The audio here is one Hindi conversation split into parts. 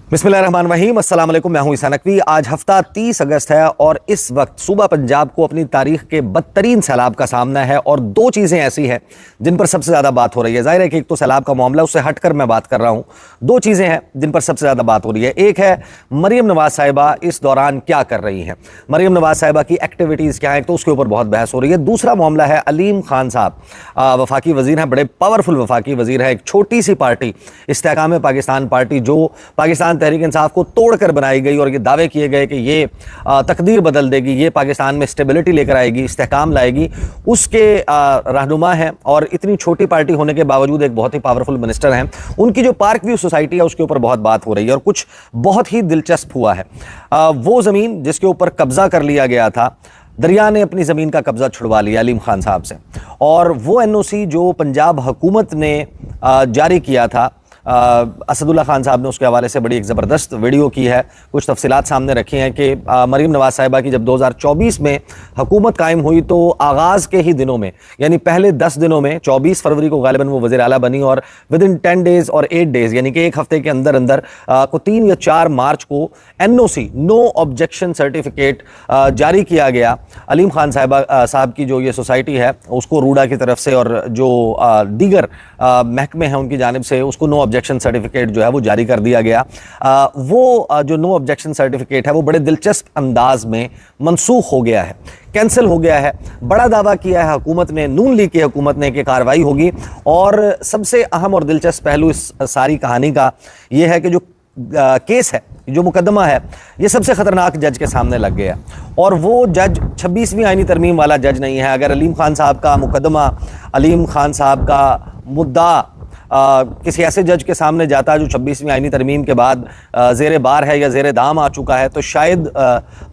बिस्मिल्लाहिर्रहमानिर्रहीम, अस्सलाम वालेकुम। मैं हूं ईसा नकवी। आज हफ्ता 30 अगस्त है और इस वक्त सूबा पंजाब को अपनी तारीख के बदतरीन सैलाब का सामना है और दो चीज़ें ऐसी हैं जिन पर सबसे ज़्यादा बात हो रही है। जाहिर है कि एक तो सैलाब का मामला, उससे हटकर मैं बात कर रहा हूं। दो चीज़ें हैं जिन पर सबसे ज़्यादा बात हो रही है। एक है मरीम नवाज साहिबा इस दौरान क्या कर रही हैं, मरीम नवाज साहिबा की एक्टिविटीज़ क्या हैं, तो उसके ऊपर बहुत बहस हो रही है। दूसरा मामला है अलीम खान साहब, वफाकी वजीर हैं, बड़े पावरफुल वफाकी वजीर हैं। एक छोटी सी पार्टी इस्तेहकाम पाकिस्तान पार्टी, जो पाकिस्तान तहरीक इंसाफ को तोड़कर बनाई गई और ये दावे किए गए कि ये तकदीर बदल देगी, ये पाकिस्तान में स्टेबिलिटी लेकर आएगी, इस्तेहकाम लाएगी, उसके रहनुमा हैं। और इतनी छोटी पार्टी होने के बावजूद एक बहुत ही पावरफुल मिनिस्टर हैं। उनकी जो पार्क व्यू सोसाइटी है उसके ऊपर बहुत बात हो रही है और कुछ बहुत ही दिलचस्प हुआ है। वो ज़मीन जिसके ऊपर कब्जा कर लिया गया था, दरिया ने अपनी ज़मीन का कब्जा छुड़वा लिया अलीम खान साहब से, और वो एनओसी जो पंजाब हुकूमत ने जारी किया था, असदुल्ला खान साहब ने उसके हवाले से बड़ी एक ज़बरदस्त वीडियो की है, कुछ तफसीलात सामने रखी हैं कि मरीम नवाज साहिबा की जब 2024 में हुकूमत कायम हुई तो आगाज़ के ही दिनों में, यानी पहले 10 दिनों में, 24 फरवरी को गालिबन वो वज़ीर आला बनी और विद इन 10 डेज़ और 8 डेज़, यानी कि एक हफ्ते के अंदर अंदर को 3 या 4 मार्च को एनओसी, नो ऑब्जेक्शन सर्टिफिकेट जारी किया गया अलीम खान साहब की जो ये सोसाइटी है उसको रूडा की तरफ से, और जो दीगर महकमे हैं उनकी जानिब से उसको नो ऑब्जेक्शन सर्टिफिकेट जो है वो जारी कर दिया गया। वो जो नो ऑब्जेक्शन सर्टिफिकेट है वो बड़े दिलचस्प अंदाज में मनसूख हो गया है, कैंसिल हो गया है। बड़ा दावा किया है हुकूमत ने, नून लीग की हुकूमत ने, कि कार्रवाई होगी। और सबसे अहम और दिलचस्प पहलू इस सारी कहानी का यह है कि जो केस है, जो मुकदमा है, ये सबसे खतरनाक जज के सामने लग गया। और वो जज 26वीं आईनी तरमीम वाला जज नहीं है। अगर अलीम खान साहब का मुकदमा, अलीम खान साहब का मुद्दा किसी ऐसे जज के सामने जाता है जो 26वीं आईनी तरमीम के बाद ज़ेरे बार है या ज़ेरे दाम आ चुका है, तो शायद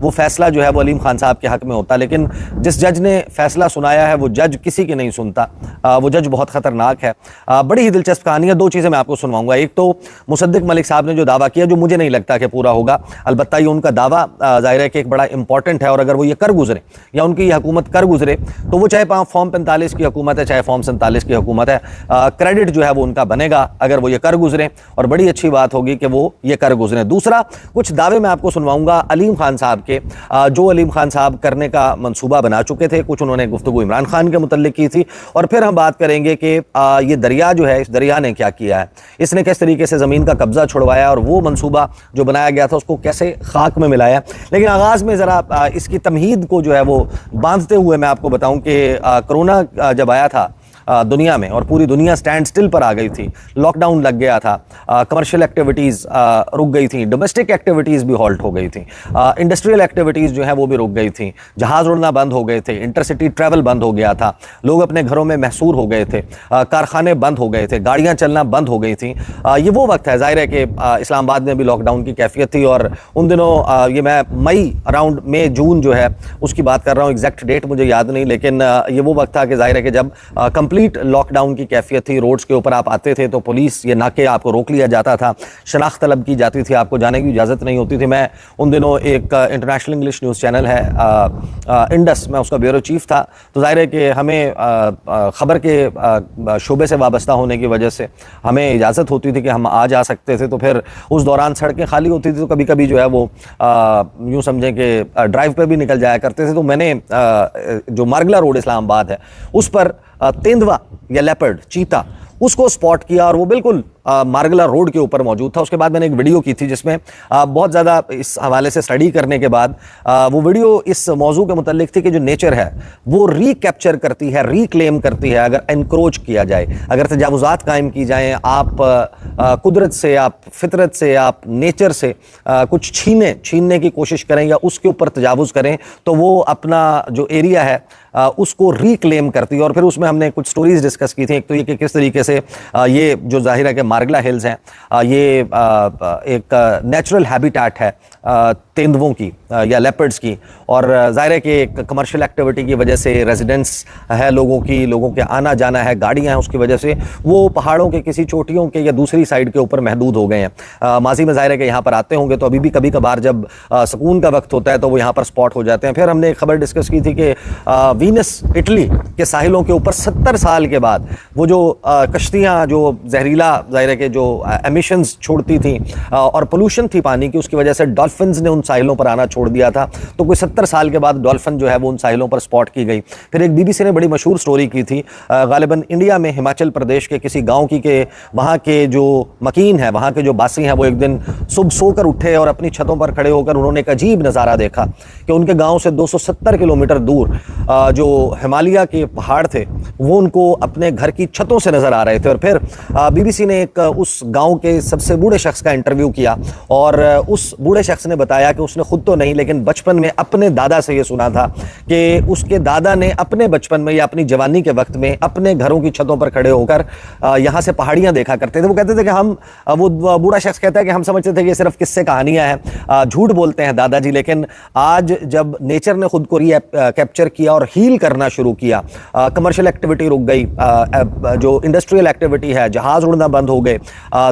वो फैसला जो है वो अलीम खान साहब के हक़ में होता। लेकिन जिस जज ने फैसला सुनाया है वो जज किसी की नहीं सुनता। वो जज बहुत ख़तरनाक है। बड़ी ही दिलचस्प कहानी है। दो चीज़ें मैं आपको सुनवाऊंगा। एक तो मुसद्दिक मलिक साहब ने जो दावा किया, जो मुझे नहीं लगता कि पूरा होगा, अलबत्ता ये उनका दावा ज़ाहिर है कि एक बड़ा इंपॉर्टेंट है, और अगर वो ये कर गुजरे या उनकी ये हुकूमत कर गुजरे तो वो चाहे फॉर्म 45 की हुकूमत है, चाहे फॉर्म 47 की हुकूमत है, क्रेडिट जो है वो उनका बनेगा अगर वो ये कर गुजरे, और बड़ी अच्छी बात होगी कि वो ये कर गुजरे। दूसरा, कुछ दावे मैं आपको सुनवाऊंगा अलीम खान साहब के, जो अलीम खान साहब करने का मंसूबा बना चुके थे। कुछ उन्होंने गुफ्तगू इमरान खान के मुतल्लिक की थी, और फिर हम बात करेंगे कि ये दरिया जो है, इस दरिया ने क्या किया है, इसने किस तरीके से ज़मीन का कब्जा छुड़वाया और वो मंसूबा जो बनाया गया था उसको कैसे खाक में मिलाया। लेकिन आगाज़ में ज़रा इसकी तमहीद को जो है वो बांधते हुए मैं आपको बताऊं कि कोरोना जब आया था दुनिया में और पूरी दुनिया स्टैंड स्टिल पर आ गई थी, लॉकडाउन लग गया था, कमर्शियल एक्टिविटीज़ रुक गई थी, डोमेस्टिक एक्टिविटीज़ भी हॉल्ट हो गई थी, इंडस्ट्रियल एक्टिविटीज़ जो है वो भी रुक गई थी, जहाज़ उड़ना बंद हो गए थे, इंटरसिटी ट्रैवल बंद हो गया था, लोग अपने घरों में महसूर हो गए थे, कारखाने बंद हो गए थे, गाड़ियाँ चलना बंद हो गई थी। ये वो वक्त है, जाहिर है कि इस्लामाबाद में भी लॉकडाउन की कैफियत थी, और उन दिनों ये मैं मई, अराउंड मई जून जो है उसकी बात कर रहा हूँ, एग्जैक्ट डेट मुझे याद नहीं, लेकिन ये वो वक्त था कि जाहिर है कि जब कंप्लीट लॉकडाउन की कैफियत थी, रोड्स के ऊपर आप आते थे तो पुलिस ये नाके आपको रोक लिया जाता था, शनाख्त तलब की जाती थी, आपको जाने की इजाज़त नहीं होती थी। मैं उन दिनों एक इंटरनेशनल इंग्लिश न्यूज़ चैनल है इंडस, मैं उसका ब्यूरो चीफ था, तो जाहिर है कि हमें ख़बर के शोबे से वाबस्ता होने की वजह से हमें इजाज़त होती थी कि हम आ जा सकते थे। तो फिर उस दौरान सड़कें खाली होती थी, तो कभी कभी जो है वो यूँ समझें कि ड्राइव पर भी निकल जाया करते थे। तो मैंने जो मारगला रोड इस्लामाबाद है उस पर तेंदुआ या लेपर्ड, चीता, उसको स्पॉट किया, और वो बिल्कुल मारगला रोड के ऊपर मौजूद था। उसके बाद मैंने एक वीडियो की थी जिसमें बहुत ज़्यादा इस हवाले से स्टडी करने के बाद वो वीडियो इस मौजू के मुतल्लिक थी कि जो नेचर है वो रिकैप्चर करती है, रिक्लेम करती है अगर एनक्रोच किया जाए, अगर तजावुज़ात कायम की जाएँ, आप कुदरत से, आप फितरत से, आप नेचर से कुछ छीनने की कोशिश करें या उसके ऊपर तजावुज़ करें, तो वो अपना जो एरिया है उसको रिक्लेम करती है। और फिर उसमें हमने कुछ स्टोरीज डिस्कस की थी। एक तो ये कि किस तरीके से ये जो जाहिर है कि मारगला हिल्स हैं, ये एक नेचुरल हैबिटेट है तेंदुओं की या लेपर्ड्स की, और जाहिर है कि एक कमर्शियल एक्टिविटी की वजह से रेजिडेंस है लोगों के आना जाना है, गाड़ियाँ हैं, उसकी वजह से वो पहाड़ों के किसी चोटियों के या दूसरी साइड के ऊपर महदूद हो गए हैं। माजी में जाहिर है कि यहाँ पर आते होंगे, तो अभी भी कभी कभार जब सुकून का वक्त होता है तो वो यहाँ पर स्पॉट हो जाते हैं। फिर हमने एक खबर डिस्कस की थी कि वीनस इटली के साहिलों के ऊपर 70 साल के बाद वो जो कश्तियाँ जो जहरीला जाहिर है कि जो एमिशंस छोड़ती थी और पोल्यूशन थी पानी की, उसकी वजह से डॉल्फिन्स ने उन साहिलों पर आना छोड़ दिया था। तो कोई 70 साल के बाद डॉल्फिन जो है वो उन साहिलों पर स्पॉट की गई। फिर एक बीबीसी ने बड़ी मशहूर स्टोरी की थी, गालिबन इंडिया में हिमाचल प्रदेश के किसी गाँव की के वहाँ के जो मकीन है, वहाँ के जो बासी हैं, वो एक दिन सुबह सोकर उठे और अपनी छतों पर खड़े होकर उन्होंने एक अजीब नज़ारा देखा कि उनके गाँव से 270 किलोमीटर दूर जो हिमालय के पहाड़ थे वो उनको अपने घर की छतों से नजर आ रहे थे। और फिर बीबीसी ने एक उस गांव के सबसे बूढ़े शख्स का इंटरव्यू किया और उस बूढ़े शख्स ने बताया कि उसने खुद तो नहीं लेकिन बचपन में अपने दादा से ये सुना था कि उसके दादा ने अपने बचपन में या अपनी जवानी के वक्त में अपने घरों की छतों पर खड़े होकर यहाँ से पहाड़ियाँ देखा करते थे। वो कहते थे कि हम, वो बूढ़ा शख्स कहता है कि हम समझते थे कि ये सिर्फ किस्से कहानियाँ हैं, झूठ बोलते हैं दादाजी। लेकिन आज जब नेचर ने खुद को कैप्चर किया और हील करना शुरू किया, कमर्शियल एक्टिविटी रुक गई, जो इंडस्ट्रियल एक्टिविटी है, जहाज उड़ना बंद हो गए,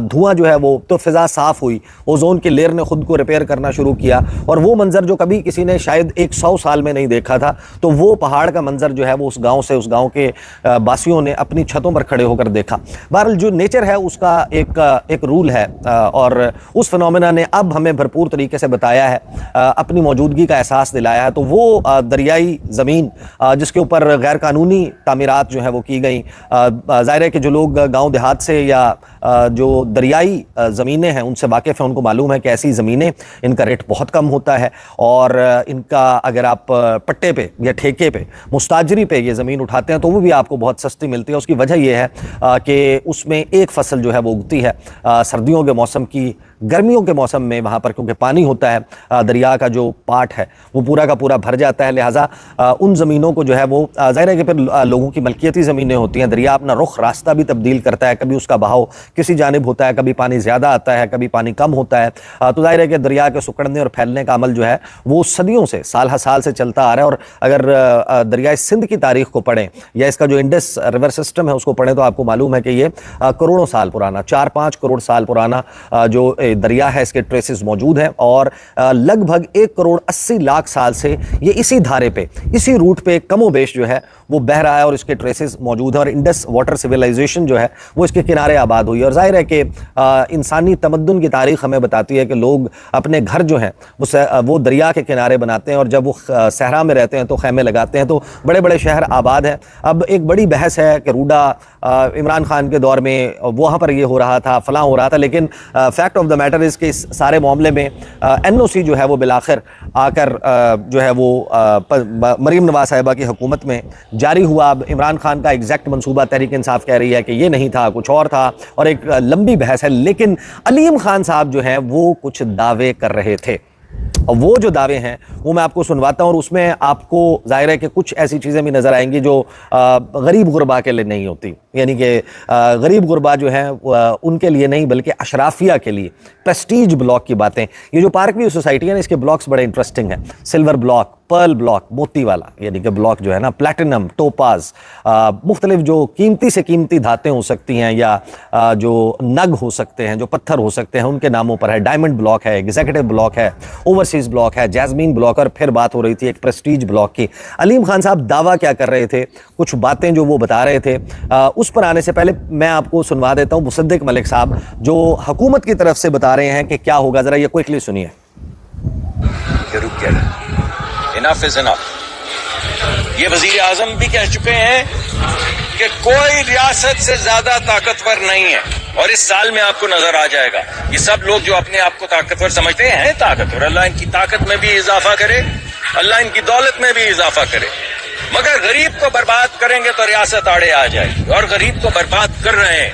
धुआं जो है वो, तो फिजा साफ हुई, ओजोन की लेयर ने खुद को रिपेयर करना शुरू किया और वो मंजर जो कभी किसी ने शायद 100 साल में नहीं देखा था, तो वो पहाड़ का मंजर जो है वो उस गांव से, उस गांव के बासियों ने अपनी छतों पर खड़े होकर देखा। बहरहाल जो नेचर है उसका एक रूल है और उस फिनोमेना ने अब हमें भरपूर तरीके से बताया है, अपनी मौजूदगी का एहसास दिलाया है। तो वो दरियाई ज़मीन जिसके ऊपर गैर कानूनी तामीरात जो है वो की गई, ज़ाहिर है कि जो लोग गांव देहात से या जो दरियाई ज़मीनें हैं उनसे वाकिफ़ हैं, उनको मालूम है कि ऐसी ज़मीनें, इनका रेट बहुत कम होता है और इनका अगर आप पट्टे पे या ठेके पे, मुस्ताजरी पे ये ज़मीन उठाते हैं तो वो भी आपको बहुत सस्ती मिलती है। उसकी वजह यह है कि उसमें एक फसल जो है वो उगती है सर्दियों के मौसम की, गर्मियों के मौसम में वहाँ पर क्योंकि पानी होता है, दरिया का जो पार्ट है वो पूरा का पूरा भर जाता है, लिहाजा उन ज़मीनों को जो है वो, ज़ाहिर है कि फिर लोगों की मलकियती ज़मीनें होती हैं। दरिया अपना रुख, रास्ता भी तब्दील करता है, कभी उसका बहाव किसी जानिब होता है, कभी पानी ज़्यादा आता है, कभी पानी कम होता है। तो ज़ाहिर है कि दरिया के सुकड़ने और फैलने का अमल जो है वो सदियों से, साल हर साल से चलता आ रहा है। और अगर दरियाए सिंध की तारीख को पढ़ें या इसका जो इंडस रिवर सिस्टम है उसको पढ़ें तो आपको मालूम है कि ये करोड़ों साल पुराना, 4-5 करोड़ साल पुराना जो दरिया है, इसके ट्रेसेस मौजूद हैं और लगभग 1 करोड़ 80 लाख साल से ये इसी धारे पे, इसी रूट पे कमोबेश जो है वो बह रहा है और इसके ट्रेसेस मौजूद हैं। और इंडस वाटर सिविलाइजेशन जो है वो इसके किनारे आबाद हुई। और जाहिर है कि इंसानी तमद्दुन की तारीख हमें बताती है कि लोग अपने घर जो हैं वो दरिया के किनारे बनाते हैं और जब वो सहरा में रहते हैं तो खैमे लगाते हैं, तो बड़े बड़े शहर आबाद हैं। अब एक बड़ी बहस है कि रूडा इमरान खान के दौर में वहाँ पर ये हो रहा था, फलां हो रहा था, लेकिन fact of the matter is कि इस सारे मामले में NOC जो है वो बिलाखिर आकर जो है वो मरीम नवाज साहिबा की हुकूमत में जारी हुआ। अब इमरान खान का एग्जैक्ट मंसूबा तहरीक इंसाफ कह रही है कि ये नहीं था, कुछ और था, और एक लंबी बहस है। लेकिन अलीम खान साहब जो हैं वो कुछ दावे कर रहे थे और वो जो दावे हैं वो मैं आपको सुनवाता हूँ और उसमें आपको जाहिर है कि कुछ ऐसी चीज़ें भी नज़र आएंगी जो गरीब गुरबा के लिए नहीं होती, यानी कि गरीब गुरबा जो हैं उनके लिए नहीं बल्कि अशराफिया के लिए, प्रेस्टीज ब्लॉक की बातें। ये जो पार्क व्यू सोसाइटी है ना, इसके ब्लॉक्स बड़े इंटरेस्टिंग हैं। सिल्वर ब्लॉक, पर्ल ब्लॉक, मोती वाला यानी कि ब्लॉक जो है ना, प्लैटिनम, टोपाज, मुख्तलिफ जो कीमती से कीमती धातें हो सकती हैं या जो नग हो सकते हैं, जो पत्थर हो सकते हैं, उनके नामों पर है। डायमंड ब्लॉक है, एग्जीक्यूटिव ब्लॉक है, ओवरसीज ब्लॉक है, जैस्मीन ब्लॉक। और फिर बात हो रही थी एक प्रेस्टीज ब्लॉक की। अलीम खान साहब दावा क्या कर रहे थे, कुछ बातें जो वो बता रहे थे, उस पर आने से पहले मैं आपको सुनवा देता हूं मुसद्दिक मलिक साहब जो हुकूमत की तरफ से बता रहे हैं कि क्या होगा। जरा ये क्विकली सुनिए। Enough is enough. ये वजीर आजम भी कह चुके हैं कि कोई रियासत से ज्यादा ताकतवर नहीं है और इस साल में आपको नजर आ जाएगा। ये सब लोग जो अपने आप को ताकतवर समझते हैं ताकतवर, अल्लाह इनकी ताकत में भी इजाफा करे, अल्लाह इनकी दौलत में भी इजाफा करे, मगर गरीब को बर्बाद करेंगे तो रियासत आड़े आ जाएगी और गरीब को बर्बाद कर रहे हैं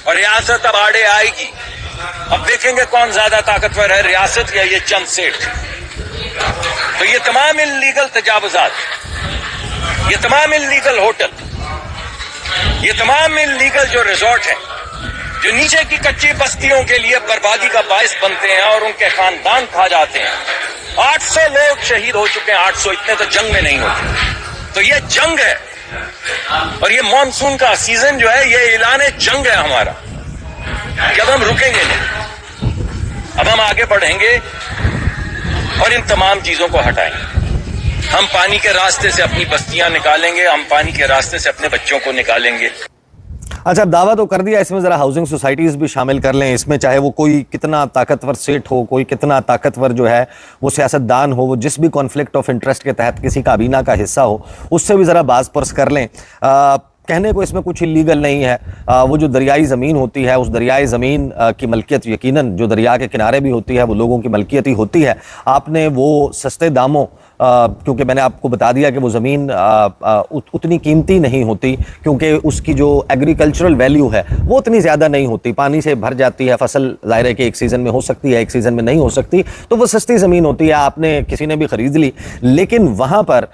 और रियासत अब आड़े आएगी। अब देखेंगे कौन ज्यादा ताकतवर है, रियासत या ये चंद सेठ। तो ये तमाम इल्लीगल तजावुजात, ये तमाम इल्लीगल होटल, ये तमाम इल्लीगल जो रिजॉर्ट हैं जो नीचे की कच्ची बस्तियों के लिए बर्बादी का बायस बनते हैं और उनके खानदान खा जाते हैं। 800 लोग शहीद हो चुके हैं, 800 इतने तो जंग में नहीं होते। तो ये जंग है और ये मॉनसून का सीजन जो है ये ऐलान जंग है हमारा कि अब हम रुकेंगे नहीं, अब हम आगे बढ़ेंगे और इन तमाम चीजों को हटाएंगे। हम पानी के रास्ते से अपनी बस्तियां निकालेंगे, हम पानी के रास्ते से अपने बच्चों को निकालेंगे। अच्छा, अब दावा तो कर दिया, इसमें ज़रा हाउसिंग सोसाइटीज़ भी शामिल कर लें इसमें, चाहे वो कोई कितना ताकतवर सेठ हो, कोई कितना ताकतवर जो है वो सियासतदान हो, वो जिस भी कॉन्फ्लिक्ट ऑफ इंटरेस्ट के तहत किसी काबीना का हिस्सा हो, उससे भी ज़रा बाज़ पर्स कर लें। कहने को इसमें कुछ इलीगल नहीं है। वो जो दरियाई ज़मीन होती है, उस दरियाई ज़मीन की मलकियत यकीनन जो दरिया के किनारे भी होती है वो लोगों की मलकियत ही होती है। आपने वो सस्ते दामों, क्योंकि मैंने आपको बता दिया कि वो ज़मीन उतनी कीमती नहीं होती, क्योंकि उसकी जो एग्रीकल्चरल वैल्यू है वो उतनी ज़्यादा नहीं होती, पानी से भर जाती है फसल, ज़ाहिर है कि एक सीज़न में हो सकती है, एक सीज़न में नहीं हो सकती, तो वो सस्ती ज़मीन होती है, आपने किसी ने भी ख़रीद ली। लेकिन वहाँ पर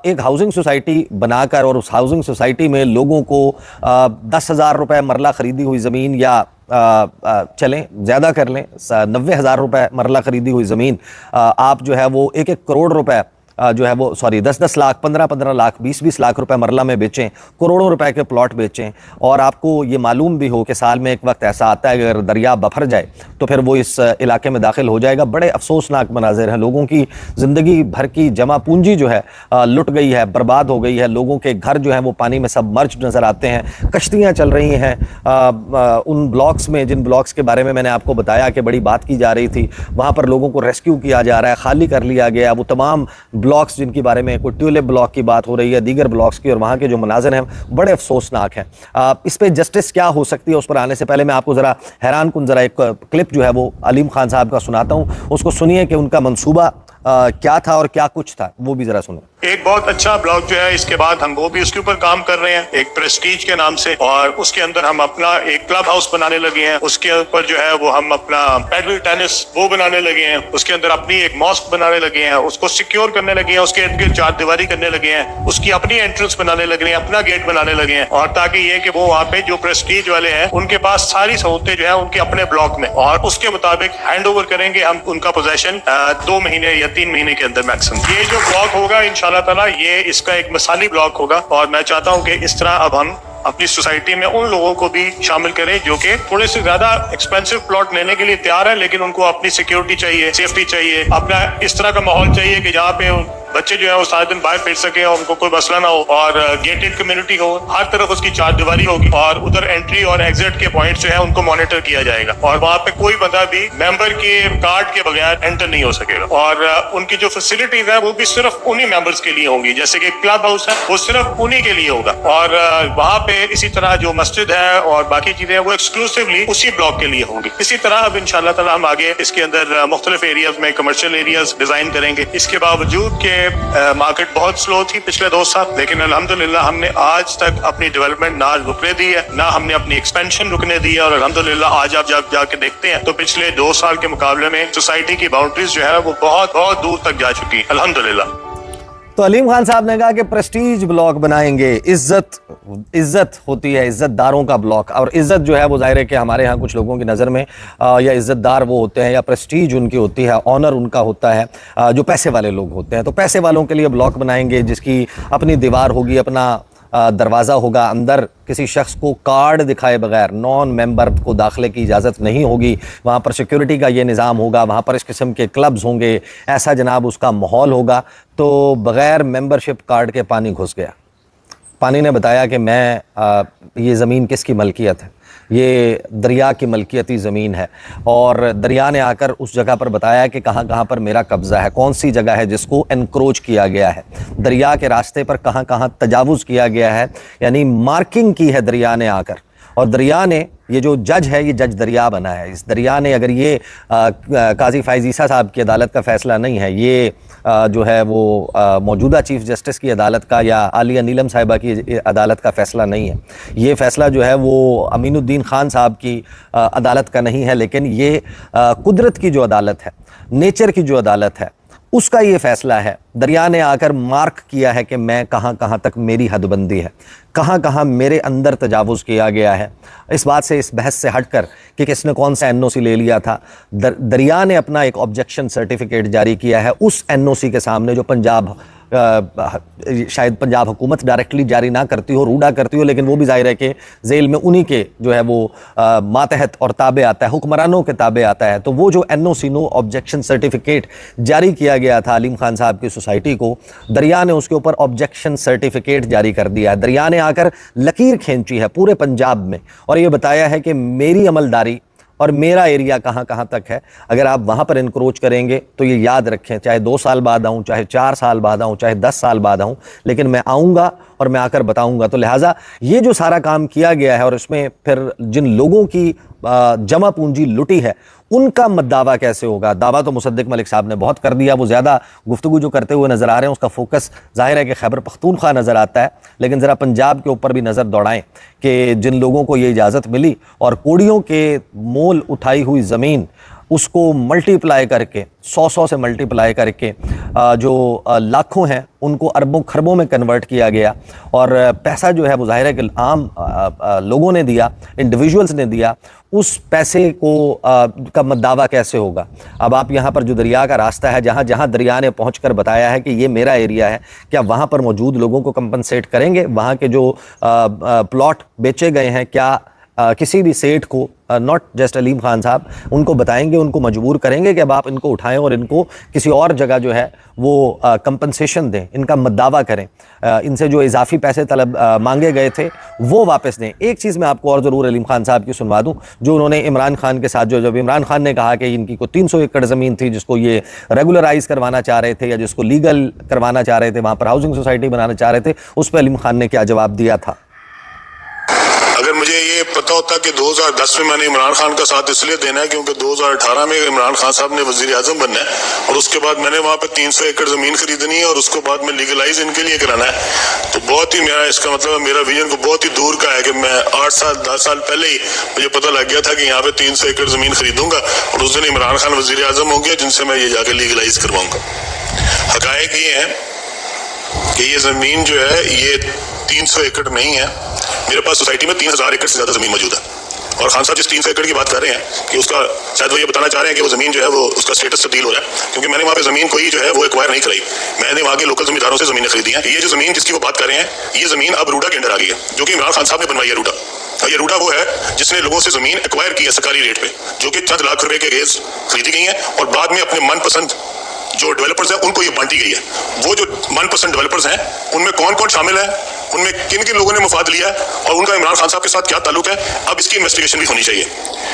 एक हाउसिंग सोसाइटी बनाकर और उस हाउसिंग सोसाइटी में लोगों को 10,000 रुपये मरला ख़रीदी हुई ज़मीन, या चलें ज़्यादा कर लें 90,000 रुपये मरला ख़रीदी हुई ज़मीन, आप जो है वो 1-1 करोड़ रुपए जो है वो 10-10 लाख, 15-15 लाख, 20-20 लाख रुपए मरला में बेचें, करोड़ों रुपए के प्लॉट बेचें, और आपको ये मालूम भी हो कि साल में एक वक्त ऐसा आता है कि अगर दरिया बफर जाए तो फिर वो इस इलाके में दाखिल हो जाएगा। बड़े अफसोसनाक मनाजिर हैं, लोगों की ज़िंदगी भर की जमा पूंजी जो है लुट गई है, बर्बाद हो गई है, लोगों के घर जो है वो पानी में सबमर्ज नज़र आते हैं, कश्तियाँ चल रही हैं उन ब्लॉक्स में, जिन ब्लॉक्स के बारे में मैंने आपको बताया कि बड़ी बात की जा रही थी, वहाँ पर लोगों को रेस्क्यू किया जा रहा है, खाली कर लिया गया वो तमाम ब्लॉक्स जिनके बारे में, कोई ट्यूलिप ब्लॉक की बात हो रही है, दीगर ब्लॉक्स की, और वहाँ के जो मनाज़िर हैं बड़े अफसोसनाक हैं। इस पे जस्टिस क्या हो सकती है, उस पर आने से पहले मैं आपको ज़रा हैरान कुन ज़रा एक क्लिप जो है वो अलीम खान साहब का सुनाता हूँ, उसको सुनिए कि उनका मंसूबा क्या था और क्या कुछ था, वो भी ज़रा सुनो। एक बहुत अच्छा ब्लॉग जो है, इसके बाद हम वो भी उसके ऊपर काम कर रहे हैं, एक प्रेस्टीज के नाम से, और उसके अंदर हम अपना एक क्लब हाउस बनाने लगे हैं। उसके ऊपर जो है वो हम अपना पैडल टेनिस वो बनाने लगे हैं। उसके अंदर अपनी एक मॉस्क बनाने लगे हैं, उसको सिक्योर करने लगे हैं, उसके इर्द गिर्द चार दीवारी करने लगे हैं, उसकी अपनी एंट्रेंस बनाने लगे हैं, अपना गेट बनाने लगे हैं, और ताकि ये कि वो वहाँ पे जो प्रेस्टीज वाले हैं उनके पास सारी सहूलतें जो है उनके अपने ब्लॉक में, और उसके मुताबिक हैंड ओवर करेंगे हम उनका पोजेशन 2 महीने या 3 महीने के अंदर मैक्सिमम। ये जो ब्लॉक होगा इंशाल्लाह ताला ये इसका एक मिसाली ब्लॉक होगा, और मैं चाहता हूं कि इस तरह अब हम अपनी सोसाइटी में उन लोगों को भी शामिल करें जो कि थोड़े से ज्यादा एक्सपेंसिव प्लॉट लेने के लिए तैयार है, लेकिन उनको अपनी सिक्योरिटी चाहिए, सेफ्टी चाहिए, अपना इस तरह का माहौल चाहिए कि जहाँ पे बच्चे जो है वो सारे दिन बाहर फिर सके और उनको कोई मसला ना हो, और गेटेड कम्युनिटी हो, हर तरफ उसकी चार दीवारी होगी, और उधर एंट्री और एग्जिट के पॉइंट जो है उनको मॉनिटर किया जाएगा, और वहाँ पे कोई बंदा भी मेंबर के कार्ड के बगैर एंटर नहीं हो सकेगा, और उनकी जो फैसिलिटीज है वो भी सिर्फ उन्हीं मेंबर्स के लिए होंगी, जैसे कि क्लब हाउस है वो सिर्फ उन्हीं के लिए होगा, और वहाँ पे इसी तरह जो मस्जिद है और बाकी चीजें वो एक्सक्लूसिवली उसी ब्लॉक के लिए होंगी। इसी तरह अब इंशाल्लाह ताला हम आगे इसके अंदर मुख्तलिफ एरियाज में कमर्शियल एरियाज डिजाइन करेंगे। इसके बावजूद के मार्केट बहुत स्लो थी पिछले 2 साल, लेकिन अल्हम्दुलिल्लाह हमने आज तक अपनी डेवलपमेंट ना रुकने दी है, ना हमने अपनी एक्सपेंशन रुकने दी है, और अल्हम्दुलिल्लाह आज आप जब जाके देखते हैं तो पिछले 2 साल के मुकाबले में सोसाइटी की बाउंड्रीज जो है वो बहुत बहुत दूर तक जा चुकी है अल्हम्दुलिल्लाह। तो अलीम खान साहब ने कहा कि प्रेस्टीज ब्लॉक बनाएंगे, इज्जत होती है, इज्जतदारों का ब्लॉक, और इज्जत जो है वो जाहिर है कि हमारे यहाँ कुछ लोगों की नज़र में या इज्जतदार वो होते हैं या प्रेस्टीज उनकी होती है, ऑनर उनका होता है जो पैसे वाले लोग होते हैं। तो पैसे वालों के लिए ब्लॉक बनाएंगे जिसकी अपनी दीवार होगी, अपना दरवाज़ा होगा, अंदर किसी शख्स को कार्ड दिखाए बगैर नॉन मेंबर को दाखिले की इजाज़त नहीं होगी, वहाँ पर सिक्योरिटी का ये निज़ाम होगा, वहाँ पर इस किस्म के क्लब्स होंगे, ऐसा जनाब उसका माहौल होगा। तो बग़ैर मेंबरशिप कार्ड के पानी घुस गया। पानी ने बताया कि ये ज़मीन किसकी मलकियत है, ये दरिया की मलकियती ज़मीन है, और दरिया ने आकर उस जगह पर बताया कि कहाँ कहाँ पर मेरा कब्ज़ा है, कौन सी जगह है जिसको एनक्रोच किया गया है, दरिया के रास्ते पर कहाँ कहाँ तजावुज़ किया गया है, यानी मार्किंग की है दरिया ने आकर। और दरिया ने, ये जो जज है ये जज दरिया बना है, इस दरिया ने, अगर ये काजी फ़ाइज़ ईसा साहब की अदालत का फ़ैसला नहीं है, ये जो है वो मौजूदा चीफ़ जस्टिस की अदालत का या आलिया नीलम साहिबा की अदालत का फ़ैसला नहीं है, ये फ़ैसला जो है वो अमीनुद्दीन ख़ान साहब की अदालत का नहीं है, लेकिन ये कुदरत की जो अदालत है, नेचर की जो अदालत है, उसका ये फ़ैसला है। दरिया ने आकर मार्क किया है कि मैं कहाँ कहाँ तक मेरी हदबंदी है, कहाँ कहाँ मेरे अंदर तजावुज़ किया गया है। इस बात से, इस बहस से हटकर कि किसने कौन सा एनओसी ले लिया था, दरिया ने अपना एक ऑब्जेक्शन सर्टिफिकेट जारी किया है उस एनओसी के सामने जो पंजाब शायद पंजाब हुकूमत डायरेक्टली जारी ना करती हो, रूडा करती हो, लेकिन वो भी जाहिर है कि जेल में उन्हीं के जो है वो मातहत और ताबे आता है, हुक्मरानों के ताबे आता है। तो वो जो NOC नो ऑब्जेक्शन सर्टिफिकेट जारी किया गया था अलीम खान साहब की सोसाइटी को, दरिया ने उसके ऊपर ऑब्जेक्शन सर्टिफिकेट जारी कर दिया है। दरिया ने आकर लकीर खींची है पूरे पंजाब में और ये बताया है कि मेरी अमलदारी और मेरा एरिया कहाँ कहाँ तक है। अगर आप वहाँ पर इंक्रोच करेंगे तो ये याद रखें, चाहे 2 साल बाद आऊँ, चाहे 4 साल बाद आऊँ, चाहे 10 साल बाद आऊँ, लेकिन मैं आऊँगा और मैं आकर बताऊँगा। तो लिहाजा ये जो सारा काम किया गया है और इसमें फिर जिन लोगों की जमा पूंजी लुटी है उनका दावा कैसे होगा। दावा तो मुसद्दिक मलिक साहब ने बहुत कर दिया, वो ज़्यादा गुफ्तगू जो करते हुए नज़र आ रहे हैं उसका फोकस जाहिर है कि खैबर पख्तूनख्वा नज़र आता है, लेकिन ज़रा पंजाब के ऊपर भी नज़र दौड़ाएं कि जिन लोगों को ये इजाज़त मिली और कोड़ियों के मोल उठाई हुई ज़मीन उसको मल्टीप्लाई करके 100 से मल्टीप्लाई करके जो लाखों हैं उनको अरबों खरबों में कन्वर्ट किया गया और पैसा जो है वो जाहिर है कि आम लोगों ने दिया, इंडिविजुअल्स ने दिया। उस पैसे को का दावा कैसे होगा। अब आप यहाँ पर जो दरिया का रास्ता है, जहाँ जहाँ दरिया ने पहुँचकर बताया है कि ये मेरा एरिया है, क्या वहाँ पर मौजूद लोगों को कंपनसेट करेंगे? वहाँ के जो प्लॉट बेचे गए हैं क्या किसी भी सेठ को, नॉट जस्ट अलीम खान साहब, उनको बताएंगे, उनको मजबूर करेंगे कि अब आप इनको उठाएं और इनको किसी और जगह जो है वो कंपनसेशन दें, इनका मद्दावा करें, इनसे जो इजाफी पैसे तलब मांगे गए थे वो वापस दें। एक चीज़ मैं आपको और ज़रूर अलीम खान साहब की सुनवा दूं, जो उन्होंने इमरान खान के साथ, जो जब इमरान खान ने कहा कि इनकी को 300 एकड़ ज़मीन थी जिसको ये रेगुलराइज करवाना चाह रहे थे या जिसको लीगल करवाना चाह रहे थे, वहाँ पर हाउसिंग सोसाइटी बनाना चाह रहे थे, उस पर अलीम खान ने क्या जवाब दिया था। अगर मुझे ये पता होता कि 2010 में मैंने इमरान खान का साथ इसलिए देना है क्योंकि 2018 में इमरान खान साहब ने वजीर आजम बनना है और उसके बाद मैंने वहां पे 300 एकड़ जमीन खरीदनी है और उसके बाद में लीगलाइज इनके लिए कराना है, तो बहुत ही मेरा इसका मतलब मेरा विजन को बहुत ही दूर का है कि मैं 8 साल 10 साल पहले ही मुझे पता लग गया था कि यहाँ पे 300 एकड़ जमीन खरीदूंगा और उस दिन इमरान खान वजीर आजम होंगे जिनसे मैं ये जाके लीगलाइज करवाऊंगा। हकायक ये है कि ये जमीन जो है ये 300 एकड़ नहीं है, मेरे पास सोसाइटी में 3000 एकड़ से ज्यादा जमीन मौजूद है और खान साहब जिस 300 एकड़ की बात कर रहे हैं कि उसका शायद वो ये बताना चाह रहे हैं कि वो जमीन जो है वो उसका स्टेटस तब्दील हो रहा है, क्योंकि मैंने वहाँ पे जमीन कोई जो है वो एक्वायर नहीं कराई, मैंने वहाँ के लोकल जमींदारों से जमीनें खरीदी हैं। ये जो जमीन जिसकी वो बात कर रहे हैं ये जमीन अब रूडा के अंडर आ गई है, जो कि इमरान खान साहब ने बनवाई है रूडा। और ये रूडा वो है जिसने लोगों से जमीन एक्वायर की है सरकारी रेट पे, जो कि चंद लाख रुपए के गेज खरीदी गई है और बाद में अपने मनपसंद जो डेवलपर्स हैं उनको ये बांटी गई है। वो जो मनपसंद डेवलपर्स हैं उनमें कौन कौन शामिल है, उनमें किन किन लोगों ने मुफाद लिया है और उनका इमरान खान साहब के साथ क्या ताल्लुक है, अब इसकी इन्वेस्टिगेशन भी होनी चाहिए।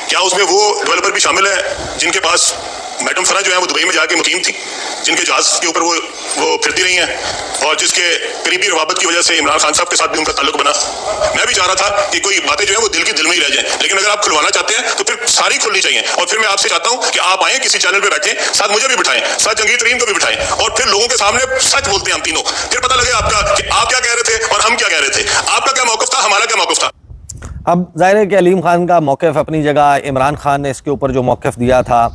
क्या उसमें वो डेवलपर भी शामिल है जिनके पास मैडम फरा जो है वो दुबई में जाके मुकीम थी, जिनके जहाज के ऊपर वो फिरती रही हैं और जिसके करीबी रवाबत की वजह से इमरान खान साहब के साथ भी उनका ताल्लुक बना। मैं भी चाह रहा था कि कोई बातें जो है वो दिल की दिल में ही रह जाएं, लेकिन अगर आप खुलवाना चाहते हैं तो फिर सारी खुलनी चाहिए। और फिर मैं आपसे चाहता हूं कि आप आए किसी चैनल पे बैठे, साथ मुझे भी बिठाएं, साथ जंगीर तरीन को भी बिठाएं और फिर लोगों के सामने सच बोलते हैं हम तीनों, फिर पता लगे आपका कि आप क्या कह रहे थे और हम क्या कह रहे थे, आपका क्या मौक़िफ़ था, हमारा क्या मौक़िफ़ था। अब जाहिर है कि अलीम खान का मौक़िफ़ अपनी जगह, इमरान खान ने इसके ऊपर जो मौक़िफ़ दिया था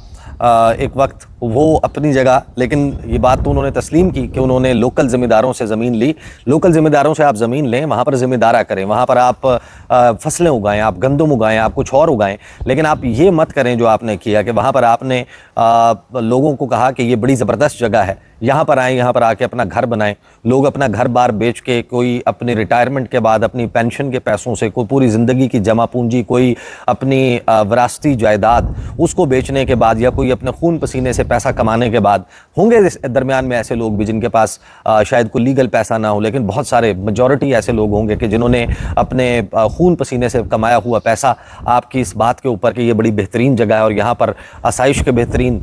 एक वक्त वो अपनी जगह, लेकिन ये बात तो उन्होंने तस्लीम की कि उन्होंने लोकल ज़मींदारों से ज़मीन ली। लोकल ज़मींदारों से आप ज़मीन लें, वहाँ पर ज़मींदारा करें, वहाँ पर आप फसलें उगाएं, आप गंदम उगाएं, आप कुछ और उगाएं, लेकिन आप ये मत करें जो आपने किया कि वहाँ पर आपने लोगों को कहा कि ये बड़ी ज़बरदस्त जगह है, यहाँ पर आएँ, यहाँ पर आके अपना घर बनाएं। लोग अपना घर बार बेच के, कोई अपनी रिटायरमेंट के बाद अपनी पेंशन के पैसों से, कोई पूरी ज़िंदगी की जमा पूंजी, कोई अपनी विरासती जायदाद उसको बेचने के बाद या कोई अपने खून पसीने से पैसा कमाने के बाद, होंगे दरमियान में ऐसे लोग भी जिनके पास शायद कोई लीगल पैसा ना हो, लेकिन बहुत सारे मेजॉरिटी ऐसे लोग होंगे कि जिन्होंने अपने खून पसीने से कमाया हुआ पैसा आपकी इस बात के ऊपर कि ये बड़ी बेहतरीन जगह है और यहाँ पर आसाइश के बेहतरीन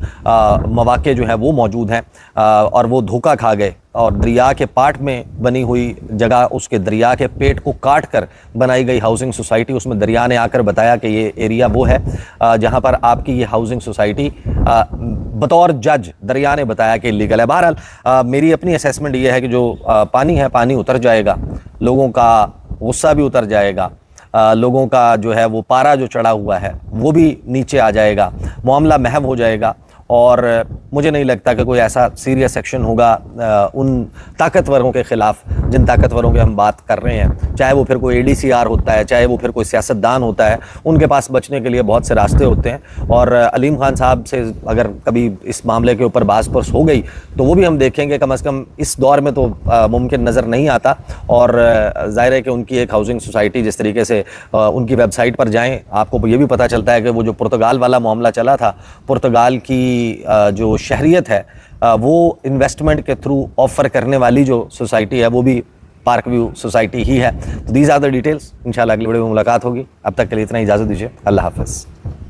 मौके जो हैं वो मौजूद हैं, और वो धोखा खा गए और दरिया के पाट में बनी हुई जगह, उसके दरिया के पेट को काट कर बनाई गई हाउसिंग सोसाइटी, उसमें दरिया ने आकर बताया कि ये एरिया वो है जहाँ पर आपकी ये हाउसिंग सोसाइटी बतौर जज दरिया ने बताया कि इलीगल है। बहरहाल मेरी अपनी असेसमेंट ये है कि जो पानी है, पानी उतर जाएगा, लोगों का गुस्सा भी उतर जाएगा, लोगों का जो है वो पारा जो चढ़ा हुआ है वो भी नीचे आ जाएगा, मामला महव हो जाएगा और मुझे नहीं लगता कि कोई ऐसा सीरियस एक्शन होगा उन ताकतवरों के ख़िलाफ़ जिन ताकतवरों की हम बात कर रहे हैं, चाहे वो फिर कोई ADCR होता है, चाहे वो फिर कोई सियासतदान होता है। उनके पास बचने के लिए बहुत से रास्ते होते हैं और अलीम खान साहब से अगर कभी इस मामले के ऊपर बहस परस हो गई तो वो भी हम देखेंगे, कम से कम इस दौर में तो मुमकिन नज़र नहीं आता। और ज़ाहिर है कि उनकी एक हाउसिंग सोसाइटी, जिस तरीके से उनकी वेबसाइट पर जाएं आपको ये भी पता चलता है कि वो जो पुर्तगाल वाला मामला चला था, पुर्तगाल की जो शहरियत है वो इन्वेस्टमेंट के थ्रू ऑफ़र करने वाली जो सोसाइटी है वो भी पार्क व्यू सोसाइटी ही है। तो दीज आर द डिटेल्स। इंशाल्लाह अगली वीडियो में मुलाकात होगी। अब तक के लिए इतना ही, इजाज़त दीजिए। अल्लाह हाफ़िज़।